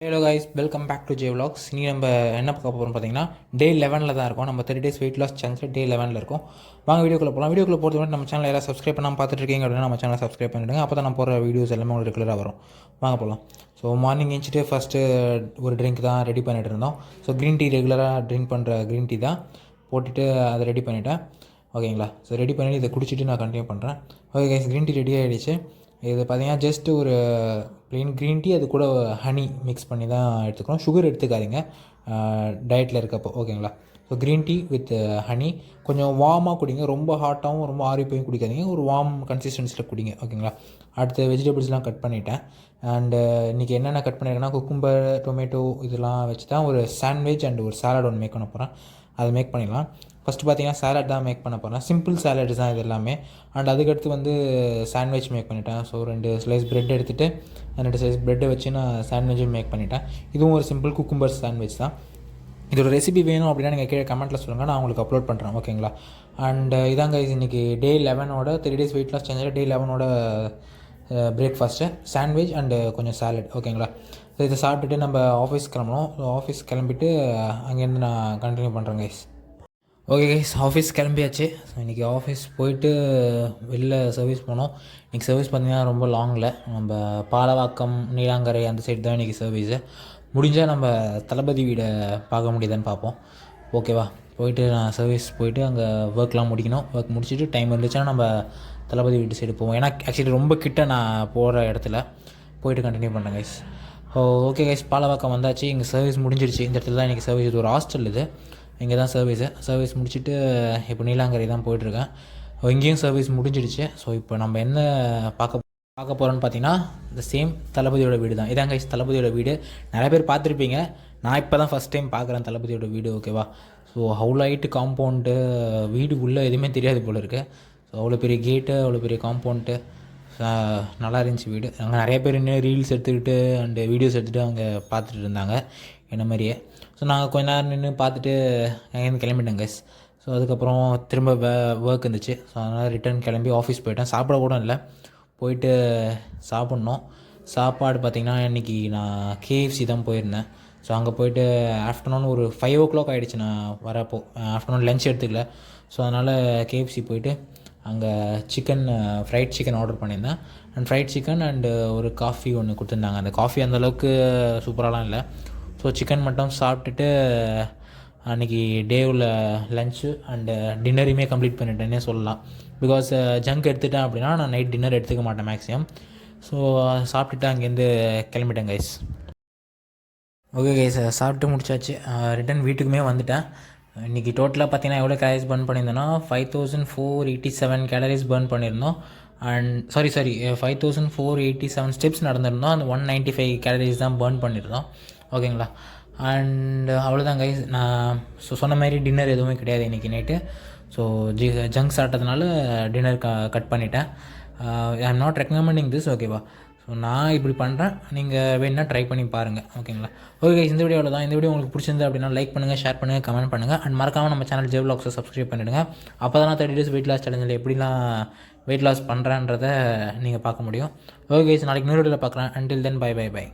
Hello guys, welcome back to J vlogs. இனி நம்ம என்ன பார்க்க போகிறோம் பார்த்தீங்கன்னா டே 11 தான் இருக்கும். நம்ம 30 days வெயிட் லாஸ் சேலஞ்சில் டே 11 இருக்கும். வாங்க வீடியோக்குள்ளே போகலாம். வீடியோக்குள்ளே போகிறது மட்டும் நம்ம சேனல் யாராவது சப்ஸ்கிரைப் பண்ணாமல் பார்த்துட்டு இருக்கீங்க அப்படின்னா நம்ம சேனலை சப்ஸ்கிரைப் பண்ணிவிடுங்க. அப்போ தான் நான் போகிற வீடியோஸ் எல்லாமே உங்களுக்கு ரெகுலராக வரும். வாங்க போகலாம். ஸோ மார்னிங் எழுந்திரிச்சிட்டு ஃபஸ்ட்டு ஒரு ட்ரிங்க் தான் ரெடி பண்ணிகிட்டு இருந்தோம். ஸோ க்ரீன் டீ ரெகுலராக ட்ரிங்க் பண்ணுற க்ரீன் டீ தான் போட்டுட்டு அதை ரெடி பண்ணிவிட்டேன். ஓகேங்களா? ஸோ ரெடி பண்ணி இதை குடிச்சிட்டு நான் கண்டினியூ பண்ணுறேன். Okay guys, green tea ready ஆகிடுச்சு. இது பார்த்தீங்கன்னா ஜஸ்ட் ஒரு ப்ளெயின் க்ரீன் டீ, அது கூட ஹனி மிக்ஸ் பண்ணி தான் எடுத்துக்கணும். சுகர் எடுத்துக்காதீங்க டயட்டில் இருக்கப்போ. ஓகேங்களா? So green tea with honey. கொஞ்சம் வார்மாக குடிங்க, ரொம்ப ஹாட்டாகவும் ரொம்ப ஆறிப்பையும் குடிக்காதீங்க, ஒரு வார்ம் கன்சிஸ்டன்சியில் குடிங்க. ஓகேங்களா? அடுத்து வெஜிடபிள்ஸ்லாம் கட் பண்ணிவிட்டேன். அண்டு இன்றைக்கி என்னென்ன கட் பண்ணியிருக்கேன்னா குக்கும்பர், டொமேட்டோ இதெல்லாம் வச்சு தான் ஒரு சாண்ட்விச் அண்ட் ஒரு சாலட் ஒன்று மேக் பண்ண போகிறேன். அதை மேக் பண்ணிடலாம். ஃபஸ்ட்டு பார்த்தீங்கன்னா சாலட் தான் மேக் பண்ண போகிறேன். சிம்பிள் சாலட்ஸ் தான் இது எல்லாமே. அண்ட் அதுக்கடுத்து வந்து சாண்ட்விச் மேக் பண்ணிட்டேன். ஸோ 2 ஸ்லைஸ் ப்ரெட் எடுத்துகிட்டு 2 ஸ்லைஸ் ப்ரெட்டை வச்சு நான் சாண்ட்விச்சும் மேக் பண்ணிட்டேன். இதுவும் ஒரு சிம்பிள் குக்கும்பர் சாண்ட்விச் தான். இதோட ரெசிபி வேணும் அப்படின்னா நீங்கள் கீழே கமெண்ட்டில் சொல்லுங்கள், நான் உங்களுக்கு அப்லோட் பண்ணுறேன். ஓகேங்களா? அண்ட் இதாங்க இன்றைக்கி டே 11ஓட 3 days வெயிட் லாஸ் சேஞ்சில் டே 11ஓட பிரேக்ஃபாஸ்ட்டு சாண்ட்விச் அண்டு கொஞ்சம் சாலட். ஓகேங்களா? ஸோ இதை சாப்பிட்டுட்டு நம்ம ஆஃபீஸ் கிளம்பணும். ஸோ ஆஃபீஸ் கிளம்பிட்டு அங்கேருந்து நான் கண்டினியூ பண்ணுறேன் கைஸ். ஓகே கைஸ், ஆஃபீஸ் கிளம்பியாச்சு. ஸோ இன்றைக்கி ஆஃபீஸ் போயிட்டு வெளில சர்வீஸ் போனோம். இன்றைக்கி சர்வீஸ் பார்த்திங்கன்னா ரொம்ப லாங்கில், நம்ம பாலவாக்கம் நீலாங்கரை அந்த சைடு தான் இன்றைக்கி சர்வீஸு. முடிஞ்சால் நம்ம தளபதி வீடை பார்க்க முடியுதான்னு பார்ப்போம். ஓகேவா? போயிட்டு நான் சர்வீஸ் போயிட்டு அங்கே ஒர்க்லாம் முடிக்கணும். ஒர்க் முடிச்சுட்டு டைம் இருந்துச்சுன்னா நம்ம தளபதி வீட்டு சைடு போவோம். ஏன்னா ஆக்சுவலி ரொம்ப கிட்ட நான் போகிற இடத்துல போயிட்டு கண்டினியூ பண்ணுறேன் கைஸ். ஓகே கைஸ், பாலவாக்கம் வந்தாச்சு. இங்கே சர்வீஸ் முடிஞ்சிருச்சு. இந்த இடத்துல தான் இன்றைக்கி சர்வீஸ். இது ஒரு ஹாஸ்டல், இது இங்கே தான் சர்வீஸ் முடிச்சுட்டு இப்போ நீலாங்கரை தான் போயிட்டுருக்கேன். இங்கேயும் சர்வீஸ் முடிஞ்சிடுச்சு. ஸோ இப்போ நம்ம என்ன பார்க்க போகிறோன்னு பார்த்தீங்கன்னா இந்த சேம் தளபதியோட வீடு தான். இதாங்க தளபதியோட வீடு. நிறைய பேர் பார்த்துருப்பீங்க. நான் இப்போ தான் ஃபஸ்ட் டைம் பார்க்குறேன் தளபதியோட வீடு. ஓகேவா? ஸோ அவ்வளோ ஹைட்டு காம்பவுண்டு, வீடு உள்ளே எதுவுமே தெரியாது போல் இருக்குது. ஸோ அவ்வளோ பெரிய கேட்டு, அவ்வளோ பெரிய காம்பவுண்டு, நல்லா இருந்துச்சு வீடு. அங்கே நிறைய பேர் இன்னும் ரீல்ஸ் எடுத்துக்கிட்டு அண்டு வீடியோஸ் எடுத்துகிட்டு அங்கே பார்த்துட்டு இருந்தாங்க என்ன மாதிரியே. ஸோ நாங்கள் கொஞ்ச நேரம் நின்று பார்த்துட்டு அங்கேருந்து கிளம்பிட்டேன் கைஸ். ஸோ அதுக்கப்புறம் திரும்ப ஒர்க் இருந்துச்சு. ஸோ அதனால் ரிட்டன் கிளம்பி ஆஃபீஸ் போயிட்டேன். சாப்பிட கூட இல்லை, போயிட்டு சாப்பிட்ணும். சாப்பாடு பார்த்திங்கன்னா இன்றைக்கி நான் KFC தான் போயிருந்தேன். ஸோ அங்கே போயிட்டு ஆஃப்டர்நூன் ஒரு 5 o'clock ஆகிடுச்சு நான் வரப்போ. ஆஃப்டர்நூன் லஞ்ச் எடுத்துக்கல. ஸோ அதனால் KFC போயிட்டு அங்கே ஃப்ரைட் சிக்கன் ஆர்டர் பண்ணியிருந்தேன். அண்ட் ஃப்ரைட் சிக்கன் அண்டு ஒரு காஃபி ஒன்று கொடுத்துருந்தாங்க. அந்த காஃபி அந்தளவுக்கு சூப்பராலாம் இல்லை. ஸோ சிக்கன் மட்டும் சாப்பிட்டுட்டு அன்றைக்கி டேவில் லன்ச்சு அண்டு டின்னரையுமே கம்ப்ளீட் பண்ணிட்டேன்னே சொல்லலாம். பிகாஸ் ஜங்க் எடுத்துட்டேன் அப்படின்னா நான் நைட் டின்னர் எடுத்துக்க மாட்டேன் மேக்ஸிமம். ஸோ சாப்பிட்டுட்டு அங்கேருந்து கிளம்பிட்டேன் கைஸ். ஓகே கைஸ், சாப்பிட்டு முடிச்சாச்சு. ரிட்டன் வீட்டுக்குமே வந்துட்டேன். இன்றைக்கி டோட்டலாக பார்த்தீங்கன்னா எவ்வளோ கேலரிஸ் பர்ன் பண்ணியிருந்தோன்னா 5487 கேலரிஸ் பர்ன் பண்ணியிருந்தோம். அண்ட் சாரி 5487 ஸ்டெப்ஸ் நடந்திருந்தோம். அந்த 195 கேலரிஸ் தான் பர்ன் பண்ணியிருந்தோம். ஓகேங்களா? அண்ட் அவ்வளோதான் கைஸ். நான் சொன்ன மாதிரி டின்னர் எதுவுமே கிடையாது இன்றைக்கி நைட்டு. ஸோ ஜங்க் சாப்பிட்டதுனால டின்னர் கட் பண்ணிட்டேன். I am not recommending this. ஓகேவா? ஸோ நான் இப்படி பண்ணுறேன், நீங்கள் வேணுன்னா ட்ரை பண்ணி பாருங்கள். ஓகேங்களா? ஓகே, இந்த வீடியோவில் தான். இந்த வீடியோ உங்களுக்கு பிடிச்சிருந்து அப்படின்னா லைக் பண்ணுங்கள், ஷேர் பண்ணுங்கள், கமெண்ட் பண்ணுங்கள். அண்ட் மறக்காமல் நம்ம சேனல் ஜே vlogsஸை சப்ஸ்கிரைப் பண்ணிவிடுங்க. அப்போ தான் 30 days வெயிட் லாஸ் சேலஞ்சில் எப்படிலாம் வெயிட் லாஸ் பண்ணுறேன்றதை நீங்கள் பார்க்க முடியும். ஓகே, நாளைக்கு இன்னொரு வீடியோவில் பார்க்குறேன். Until then by.